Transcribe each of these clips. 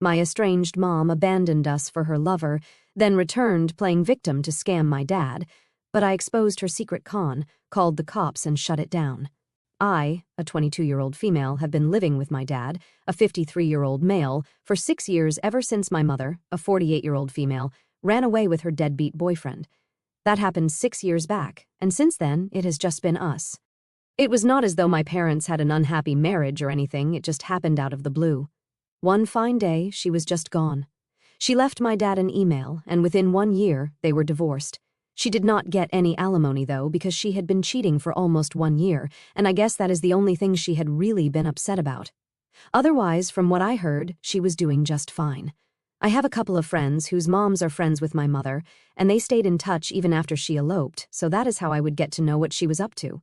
My estranged mom abandoned us for her lover, then returned playing victim to scam my dad, but I exposed her secret con, called the cops, and shut it down. I, a 22-year-old female, have been living with my dad, a 53-year-old male, for 6 years ever since my mother, a 48-year-old female, ran away with her deadbeat boyfriend. That happened 6 years back, and since then, it has just been us. It was not as though my parents had an unhappy marriage or anything, it just happened out of the blue. One fine day, she was just gone. She left my dad an email, and within 1 year, they were divorced. She did not get any alimony, though, because she had been cheating for almost 1 year, and I guess that is the only thing she had really been upset about. Otherwise, from what I heard, she was doing just fine. I have a couple of friends whose moms are friends with my mother, and they stayed in touch even after she eloped, so that is how I would get to know what she was up to.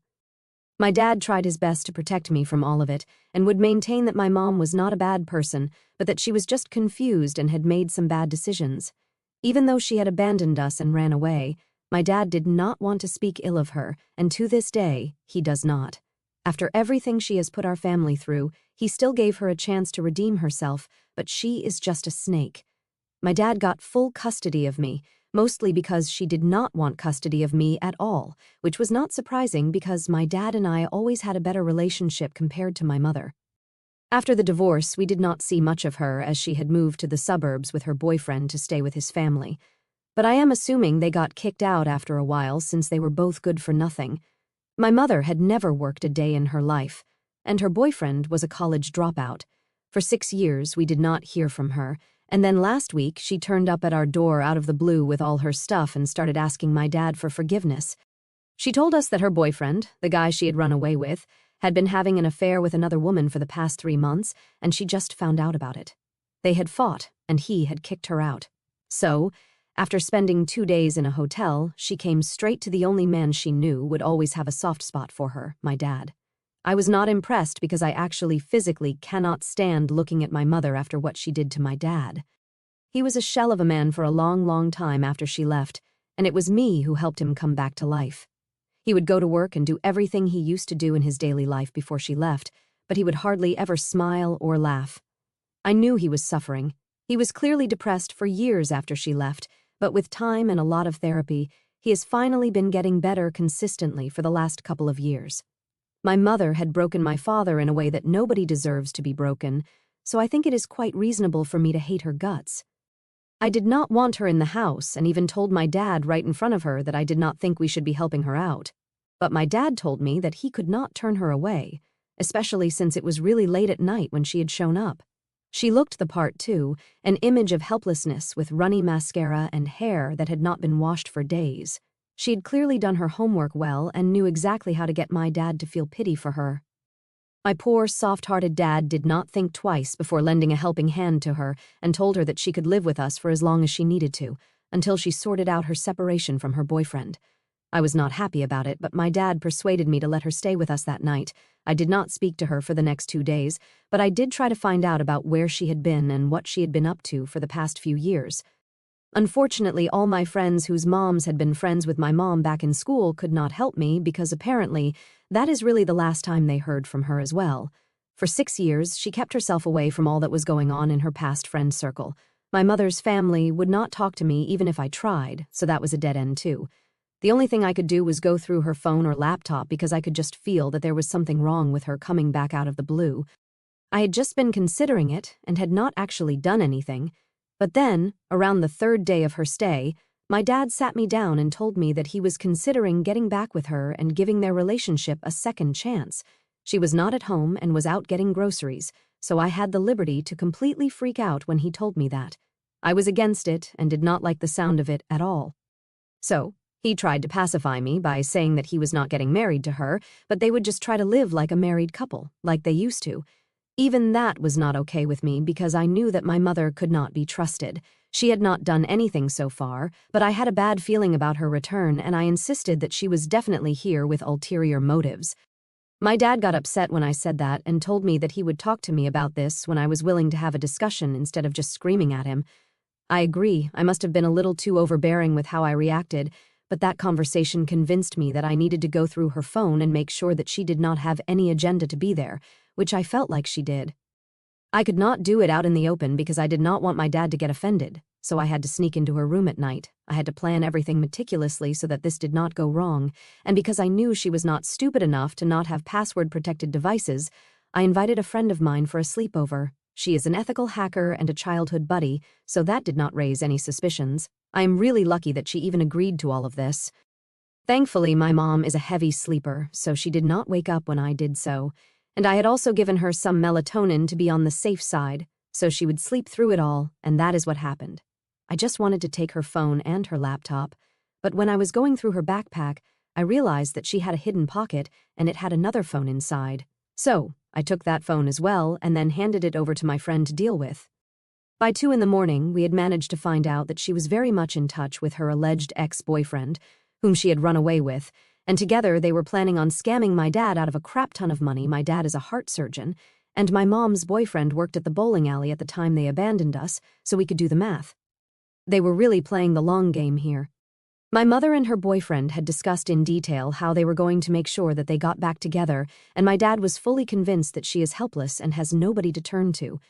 My dad tried his best to protect me from all of it, and would maintain that my mom was not a bad person, but that she was just confused and had made some bad decisions. Even though she had abandoned us and ran away, my dad did not want to speak ill of her, and to this day, he does not. After everything she has put our family through, he still gave her a chance to redeem herself, but she is just a snake. My dad got full custody of me, mostly because she did not want custody of me at all, which was not surprising because my dad and I always had a better relationship compared to my mother. After the divorce, we did not see much of her as she had moved to the suburbs with her boyfriend to stay with his family. But I am assuming they got kicked out after a while since they were both good for nothing. My mother had never worked a day in her life, and her boyfriend was a college dropout. For 6 years, we did not hear from her, and then last week she turned up at our door out of the blue with all her stuff and started asking my dad for forgiveness. She told us that her boyfriend, the guy she had run away with, had been having an affair with another woman for the past 3 months, and she just found out about it. They had fought, and he had kicked her out. So, after spending 2 days in a hotel, she came straight to the only man she knew would always have a soft spot for her, my dad. I was not impressed because I actually physically cannot stand looking at my mother after what she did to my dad. He was a shell of a man for a long, long time after she left, and it was me who helped him come back to life. He would go to work and do everything he used to do in his daily life before she left, but he would hardly ever smile or laugh. I knew he was suffering. He was clearly depressed for years after she left, but with time and a lot of therapy, he has finally been getting better consistently for the last couple of years. My mother had broken my father in a way that nobody deserves to be broken, so I think it is quite reasonable for me to hate her guts. I did not want her in the house and even told my dad right in front of her that I did not think we should be helping her out. But my dad told me that he could not turn her away, especially since it was really late at night when she had shown up. She looked the part too, an image of helplessness with runny mascara and hair that had not been washed for days. She had clearly done her homework well and knew exactly how to get my dad to feel pity for her. My poor, soft-hearted dad did not think twice before lending a helping hand to her and told her that she could live with us for as long as she needed to, until she sorted out her separation from her boyfriend. I was not happy about it, but my dad persuaded me to let her stay with us that night. I did not speak to her for the next 2 days, but I did try to find out about where she had been and what she had been up to for the past few years. Unfortunately, all my friends whose moms had been friends with my mom back in school could not help me because apparently that is really the last time they heard from her as well. For 6 years, she kept herself away from all that was going on in her past friend circle. My mother's family would not talk to me even if I tried, so that was a dead end too. The only thing I could do was go through her phone or laptop because I could just feel that there was something wrong with her coming back out of the blue. I had just been considering it and had not actually done anything. But then, around the 3rd day of her stay, my dad sat me down and told me that he was considering getting back with her and giving their relationship a second chance. She was not at home and was out getting groceries, so I had the liberty to completely freak out when he told me that. I was against it and did not like the sound of it at all. So, he tried to pacify me by saying that he was not getting married to her, but they would just try to live like a married couple, like they used to. Even that was not okay with me because I knew that my mother could not be trusted. She had not done anything so far, but I had a bad feeling about her return and I insisted that she was definitely here with ulterior motives. My dad got upset when I said that and told me that he would talk to me about this when I was willing to have a discussion instead of just screaming at him. I agree, I must have been a little too overbearing with how I reacted, but that conversation convinced me that I needed to go through her phone and make sure that she did not have any agenda to be there, which I felt like she did. I could not do it out in the open because I did not want my dad to get offended, so I had to sneak into her room at night. I had to plan everything meticulously so that this did not go wrong, and because I knew she was not stupid enough to not have password-protected devices, I invited a friend of mine for a sleepover. She is an ethical hacker and a childhood buddy, so that did not raise any suspicions. I am really lucky that she even agreed to all of this. Thankfully, my mom is a heavy sleeper, so she did not wake up when I did so, and I had also given her some melatonin to be on the safe side, so she would sleep through it all, and that is what happened. I just wanted to take her phone and her laptop, but when I was going through her backpack, I realized that she had a hidden pocket and it had another phone inside. So, I took that phone as well and then handed it over to my friend to deal with. By 2 in the morning, we had managed to find out that she was very much in touch with her alleged ex-boyfriend, whom she had run away with, and together they were planning on scamming my dad out of a crap ton of money. My dad is a heart surgeon, and my mom's boyfriend worked at the bowling alley at the time they abandoned us, so we could do the math. They were really playing the long game here. My mother and her boyfriend had discussed in detail how they were going to make sure that they got back together, and my dad was fully convinced that she is helpless and has nobody to turn to.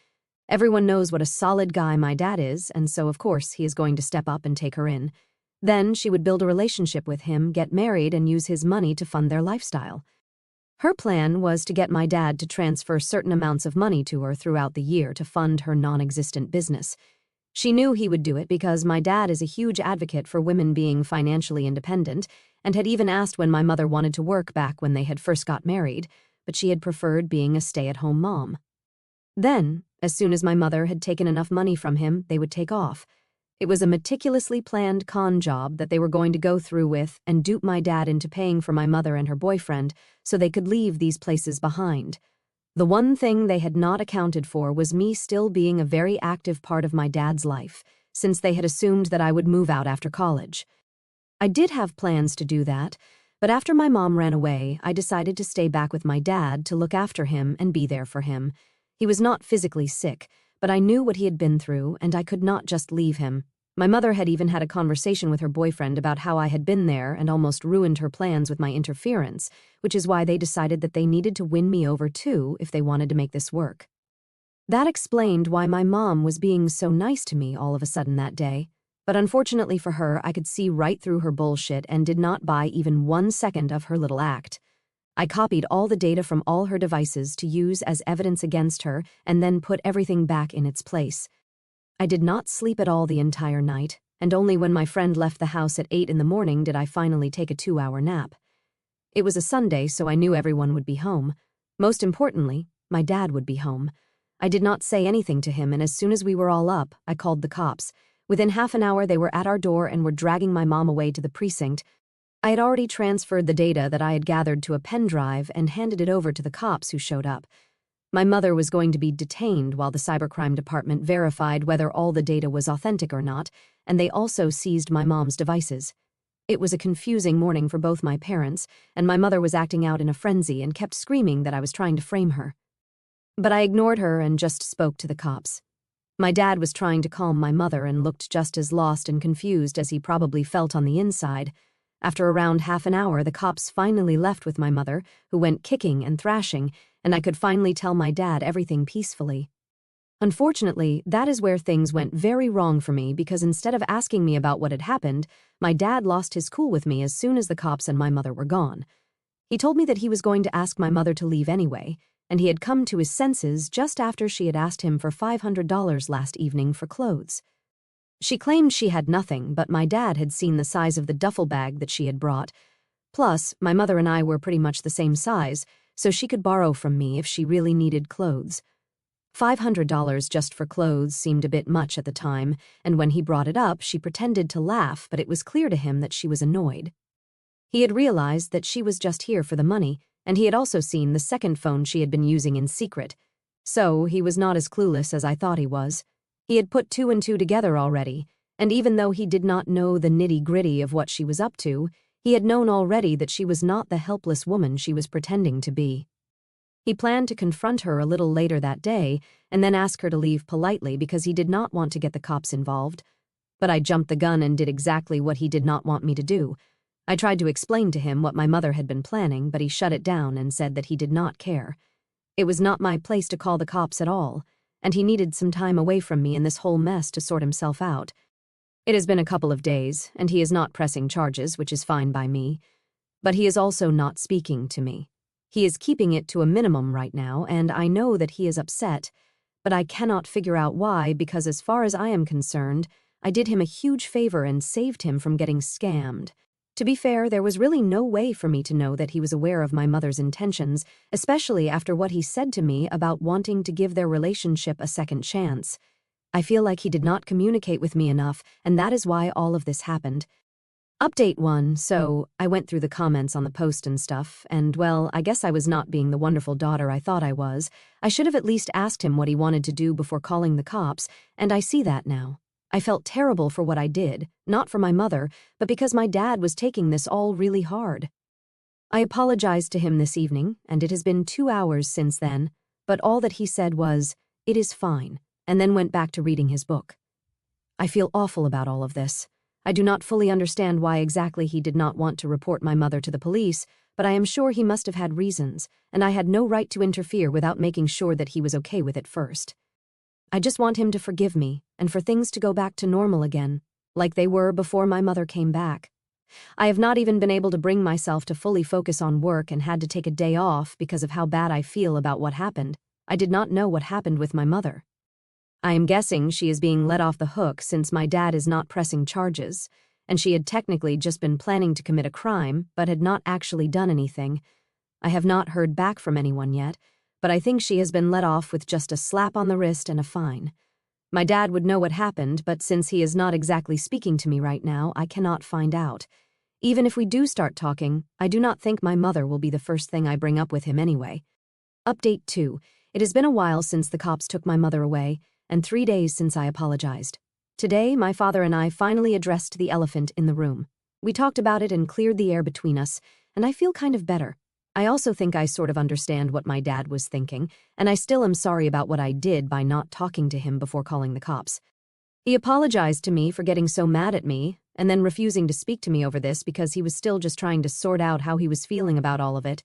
Everyone knows what a solid guy my dad is, and so of course he is going to step up and take her in. Then she would build a relationship with him, get married, and use his money to fund their lifestyle. Her plan was to get my dad to transfer certain amounts of money to her throughout the year to fund her non-existent business. She knew he would do it because my dad is a huge advocate for women being financially independent and had even asked when my mother wanted to work back when they had first got married, but she had preferred being a stay-at-home mom. Then, as soon as my mother had taken enough money from him, they would take off. It was a meticulously planned con job that they were going to go through with and dupe my dad into paying for my mother and her boyfriend so they could leave these places behind. The one thing they had not accounted for was me still being a very active part of my dad's life, since they had assumed that I would move out after college. I did have plans to do that, but after my mom ran away, I decided to stay back with my dad to look after him and be there for him. He was not physically sick, but I knew what he had been through, and I could not just leave him. My mother had even had a conversation with her boyfriend about how I had been there and almost ruined her plans with my interference, which is why they decided that they needed to win me over too if they wanted to make this work. That explained why my mom was being so nice to me all of a sudden that day, but unfortunately for her, I could see right through her bullshit and did not buy even 1 second of her little act. I copied all the data from all her devices to use as evidence against her and then put everything back in its place. I did not sleep at all the entire night, and only when my friend left the house at 8 in the morning did I finally take a 2-hour nap. It was a Sunday, so I knew everyone would be home. Most importantly, my dad would be home. I did not say anything to him, and as soon as we were all up, I called the cops. Within half an hour, they were at our door and were dragging my mom away to the precinct. I had already transferred the data that I had gathered to a pen drive and handed it over to the cops who showed up. My mother was going to be detained while the cybercrime department verified whether all the data was authentic or not, and they also seized my mom's devices. It was a confusing morning for both my parents, and my mother was acting out in a frenzy and kept screaming that I was trying to frame her. But I ignored her and just spoke to the cops. My dad was trying to calm my mother and looked just as lost and confused as he probably felt on the inside. After around half an hour, the cops finally left with my mother, who went kicking and thrashing, and I could finally tell my dad everything peacefully. Unfortunately, that is where things went very wrong for me because instead of asking me about what had happened, my dad lost his cool with me as soon as the cops and my mother were gone. He told me that he was going to ask my mother to leave anyway, and he had come to his senses just after she had asked him for $500 last evening for clothes. She claimed she had nothing, but my dad had seen the size of the duffel bag that she had brought. Plus, my mother and I were pretty much the same size, so she could borrow from me if she really needed clothes. $500 just for clothes seemed a bit much at the time, and when he brought it up, she pretended to laugh, but it was clear to him that she was annoyed. He had realized that she was just here for the money, and he had also seen the second phone she had been using in secret. So, he was not as clueless as I thought he was. He had put 2 and 2 together already, and even though he did not know the nitty-gritty of what she was up to, he had known already that she was not the helpless woman she was pretending to be. He planned to confront her a little later that day and then ask her to leave politely because he did not want to get the cops involved. But I jumped the gun and did exactly what he did not want me to do. I tried to explain to him what my mother had been planning, but he shut it down and said that he did not care. It was not my place to call the cops at all, and he needed some time away from me in this whole mess to sort himself out. It has been a couple of days, and he is not pressing charges, which is fine by me. But he is also not speaking to me. He is keeping it to a minimum right now, and I know that he is upset, but I cannot figure out why because as far as I am concerned, I did him a huge favor and saved him from getting scammed. To be fair, there was really no way for me to know that he was aware of my mother's intentions, especially after what he said to me about wanting to give their relationship a second chance. I feel like he did not communicate with me enough, and that is why all of this happened. Update 1, so I went through the comments on the post and stuff, and well, I guess I was not being the wonderful daughter I thought I was. I should have at least asked him what he wanted to do before calling the cops, and I see that now. I felt terrible for what I did, not for my mother, but because my dad was taking this all really hard. I apologized to him this evening, and it has been 2 hours since then, but all that he said was, "It is fine," and then went back to reading his book. I feel awful about all of this. I do not fully understand why exactly he did not want to report my mother to the police, but I am sure he must have had reasons, and I had no right to interfere without making sure that he was okay with it first. I just want him to forgive me, and for things to go back to normal again, like they were before my mother came back. I have not even been able to bring myself to fully focus on work and had to take a day off because of how bad I feel about what happened. I did not know what happened with my mother. I am guessing she is being let off the hook since my dad is not pressing charges, and she had technically just been planning to commit a crime but had not actually done anything. I have not heard back from anyone yet, but I think she has been let off with just a slap on the wrist and a fine. My dad would know what happened, but since he is not exactly speaking to me right now, I cannot find out. Even if we do start talking, I do not think my mother will be the first thing I bring up with him anyway. Update 2. It has been a while since the cops took my mother away, and 3 days since I apologized. Today, my father and I finally addressed the elephant in the room. We talked about it and cleared the air between us, and I feel kind of better. I also think I sort of understand what my dad was thinking, and I still am sorry about what I did by not talking to him before calling the cops. He apologized to me for getting so mad at me, and then refusing to speak to me over this because he was still just trying to sort out how he was feeling about all of it.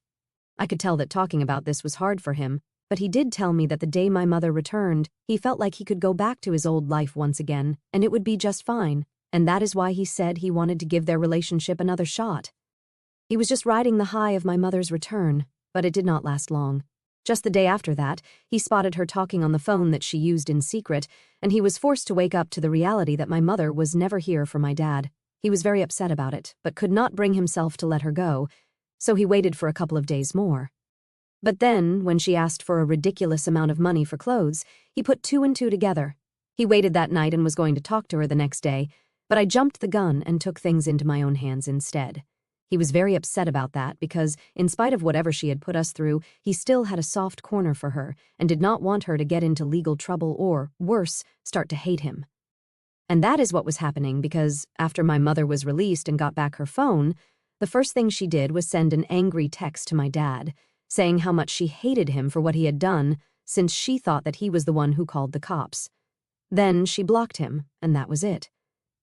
I could tell that talking about this was hard for him, but he did tell me that the day my mother returned, he felt like he could go back to his old life once again, and it would be just fine, and that is why he said he wanted to give their relationship another shot. He was just riding the high of my mother's return, but it did not last long. Just the day after that, he spotted her talking on the phone that she used in secret, and he was forced to wake up to the reality that my mother was never here for my dad. He was very upset about it, but could not bring himself to let her go, so he waited for a couple of days more. But then, when she asked for a ridiculous amount of money for clothes, he put 2 and 2 together. He waited that night and was going to talk to her the next day, but I jumped the gun and took things into my own hands instead. He was very upset about that because, in spite of whatever she had put us through, he still had a soft corner for her and did not want her to get into legal trouble or, worse, start to hate him. And that is what was happening because, after my mother was released and got back her phone, the first thing she did was send an angry text to my dad, saying how much she hated him for what he had done since she thought that he was the one who called the cops. Then she blocked him, and that was it.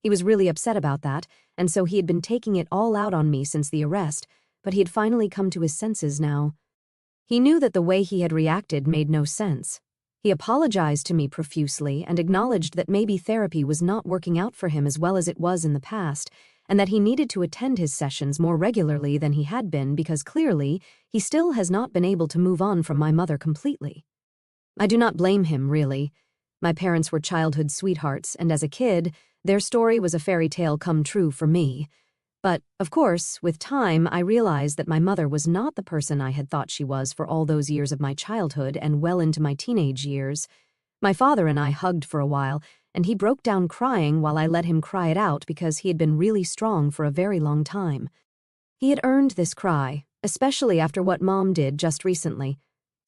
He was really upset about that, and so he had been taking it all out on me since the arrest, but he had finally come to his senses now. He knew that the way he had reacted made no sense. He apologized to me profusely and acknowledged that maybe therapy was not working out for him as well as it was in the past, and that he needed to attend his sessions more regularly than he had been because clearly he still has not been able to move on from my mother completely. I do not blame him, really. My parents were childhood sweethearts, and as a kid, their story was a fairy tale come true for me. But, of course, with time, I realized that my mother was not the person I had thought she was for all those years of my childhood and well into my teenage years. My father and I hugged for a while, and he broke down crying while I let him cry it out because he had been really strong for a very long time. He had earned this cry, especially after what Mom did just recently.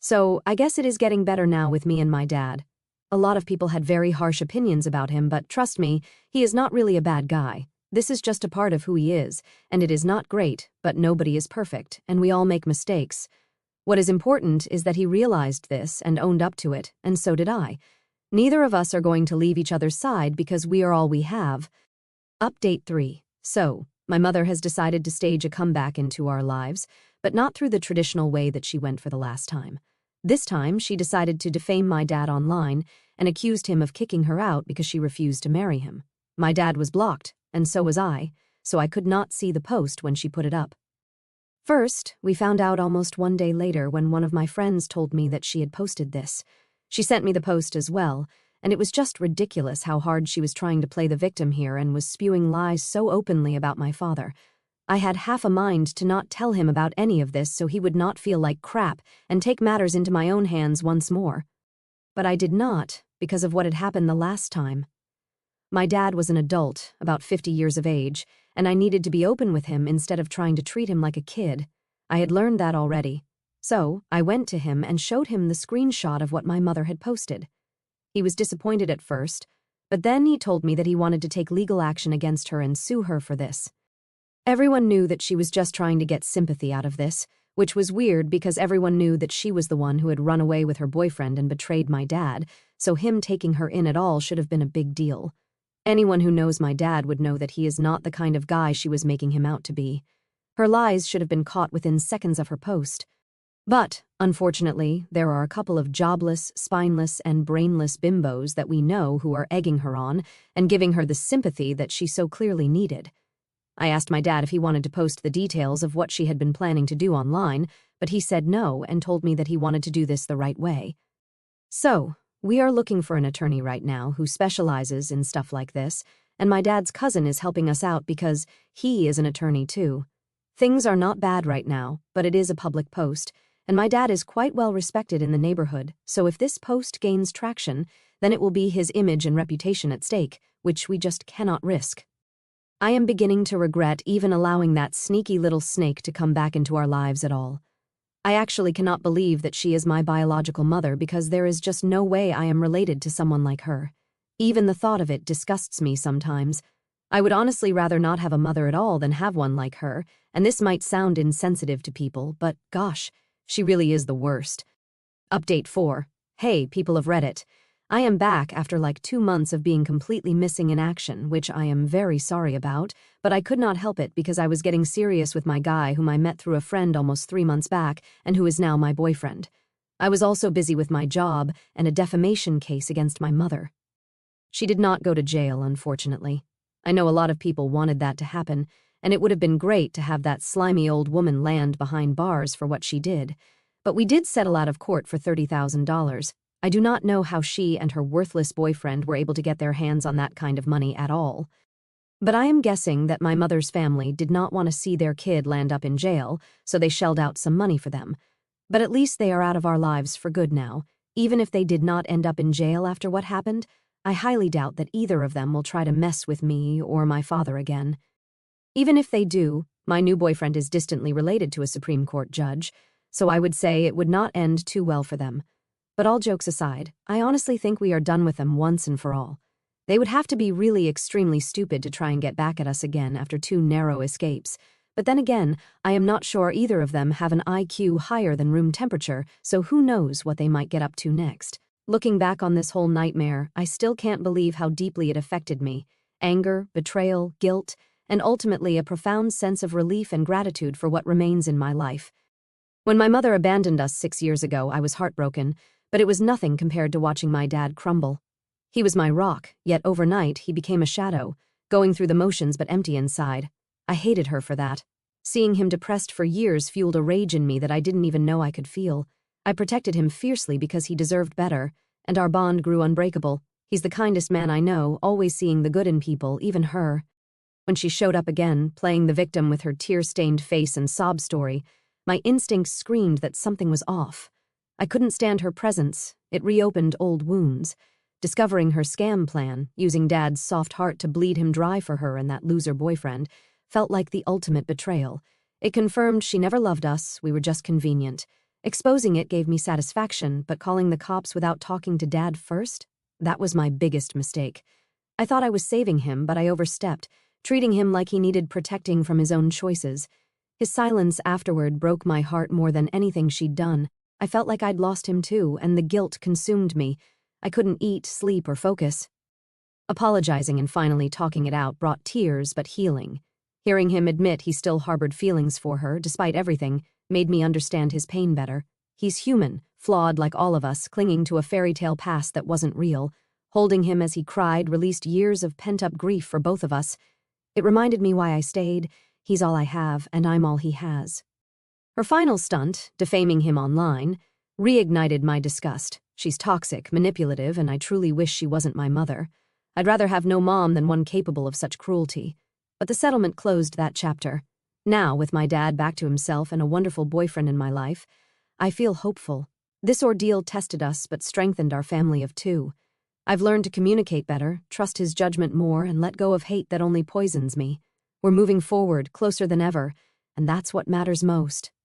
So I guess it is getting better now with me and my dad. A lot of people had very harsh opinions about him, but trust me, he is not really a bad guy. This is just a part of who he is, and it is not great, but nobody is perfect, and we all make mistakes. What is important is that he realized this and owned up to it, and so did I. Neither of us are going to leave each other's side because we are all we have. Update 3. So, my mother has decided to stage a comeback into our lives, but not through the traditional way that she went for the last time. This time, she decided to defame my dad online and accused him of kicking her out because she refused to marry him. My dad was blocked, and so was I, so I could not see the post when she put it up. First, we found out almost 1 day later when one of my friends told me that she had posted this. She sent me the post as well, and it was just ridiculous how hard she was trying to play the victim here and was spewing lies so openly about my father. I had half a mind to not tell him about any of this so he would not feel like crap and take matters into my own hands once more. But I did not, because of what had happened the last time. My dad was an adult, about 50 years of age, and I needed to be open with him instead of trying to treat him like a kid. I had learned that already. So, I went to him and showed him the screenshot of what my mother had posted. He was disappointed at first, but then he told me that he wanted to take legal action against her and sue her for this. Everyone knew that she was just trying to get sympathy out of this, which was weird because everyone knew that she was the one who had run away with her boyfriend and betrayed my dad, so him taking her in at all should have been a big deal. Anyone who knows my dad would know that he is not the kind of guy she was making him out to be. Her lies should have been caught within seconds of her post. But, unfortunately, there are a couple of jobless, spineless, and brainless bimbos that we know who are egging her on and giving her the sympathy that she so clearly needed. I asked my dad if he wanted to post the details of what she had been planning to do online, but he said no and told me that he wanted to do this the right way. So, we are looking for an attorney right now who specializes in stuff like this, and my dad's cousin is helping us out because he is an attorney too. Things are not bad right now, but it is a public post, and my dad is quite well respected in the neighborhood, so if this post gains traction, then it will be his image and reputation at stake, which we just cannot risk. I am beginning to regret even allowing that sneaky little snake to come back into our lives at all. I actually cannot believe that she is my biological mother because there is just no way I am related to someone like her. Even the thought of it disgusts me sometimes. I would honestly rather not have a mother at all than have one like her, and this might sound insensitive to people, but gosh, she really is the worst. Update 4. Hey, people of Reddit. I am back after like 2 months of being completely missing in action, which I am very sorry about, but I could not help it because I was getting serious with my guy whom I met through a friend almost 3 months back and who is now my boyfriend. I was also busy with my job and a defamation case against my mother. She did not go to jail, unfortunately. I know a lot of people wanted that to happen, and it would have been great to have that slimy old woman land behind bars for what she did. But we did settle out of court for $30,000. I do not know how she and her worthless boyfriend were able to get their hands on that kind of money at all. But I am guessing that my mother's family did not want to see their kid land up in jail, so they shelled out some money for them. But at least they are out of our lives for good now. Even if they did not end up in jail after what happened, I highly doubt that either of them will try to mess with me or my father again. Even if they do, my new boyfriend is distantly related to a Supreme Court judge, so I would say it would not end too well for them. But all jokes aside, I honestly think we are done with them once and for all. They would have to be really extremely stupid to try and get back at us again after 2 narrow escapes. But then again, I am not sure either of them have an IQ higher than room temperature, so who knows what they might get up to next. Looking back on this whole nightmare, I still can't believe how deeply it affected me. Anger, betrayal, guilt, and ultimately a profound sense of relief and gratitude for what remains in my life. When my mother abandoned us 6 years ago, I was heartbroken, but it was nothing compared to watching my dad crumble. He was my rock, yet overnight he became a shadow, going through the motions but empty inside. I hated her for that. Seeing him depressed for years fueled a rage in me that I didn't even know I could feel. I protected him fiercely because he deserved better, and our bond grew unbreakable. He's the kindest man I know, always seeing the good in people, even her. When she showed up again, playing the victim with her tear-stained face and sob story, my instincts screamed that something was off. I couldn't stand her presence. It reopened old wounds. Discovering her scam plan, using Dad's soft heart to bleed him dry for her and that loser boyfriend, felt like the ultimate betrayal. It confirmed she never loved us, we were just convenient. Exposing it gave me satisfaction, but calling the cops without talking to Dad first? That was my biggest mistake. I thought I was saving him, but I overstepped, treating him like he needed protecting from his own choices. His silence afterward broke my heart more than anything she'd done. I felt like I'd lost him too, and the guilt consumed me. I couldn't eat, sleep, or focus. Apologizing and finally talking it out brought tears but healing. Hearing him admit he still harbored feelings for her, despite everything, made me understand his pain better. He's human, flawed like all of us, clinging to a fairy tale past that wasn't real. Holding him as he cried released years of pent-up grief for both of us. It reminded me why I stayed. He's all I have, and I'm all he has. Her final stunt, defaming him online, reignited my disgust. She's toxic, manipulative, and I truly wish she wasn't my mother. I'd rather have no mom than one capable of such cruelty. But the settlement closed that chapter. Now, with my dad back to himself and a wonderful boyfriend in my life, I feel hopeful. This ordeal tested us but strengthened our family of two. I've learned to communicate better, trust his judgment more, and let go of hate that only poisons me. We're moving forward, closer than ever, and that's what matters most.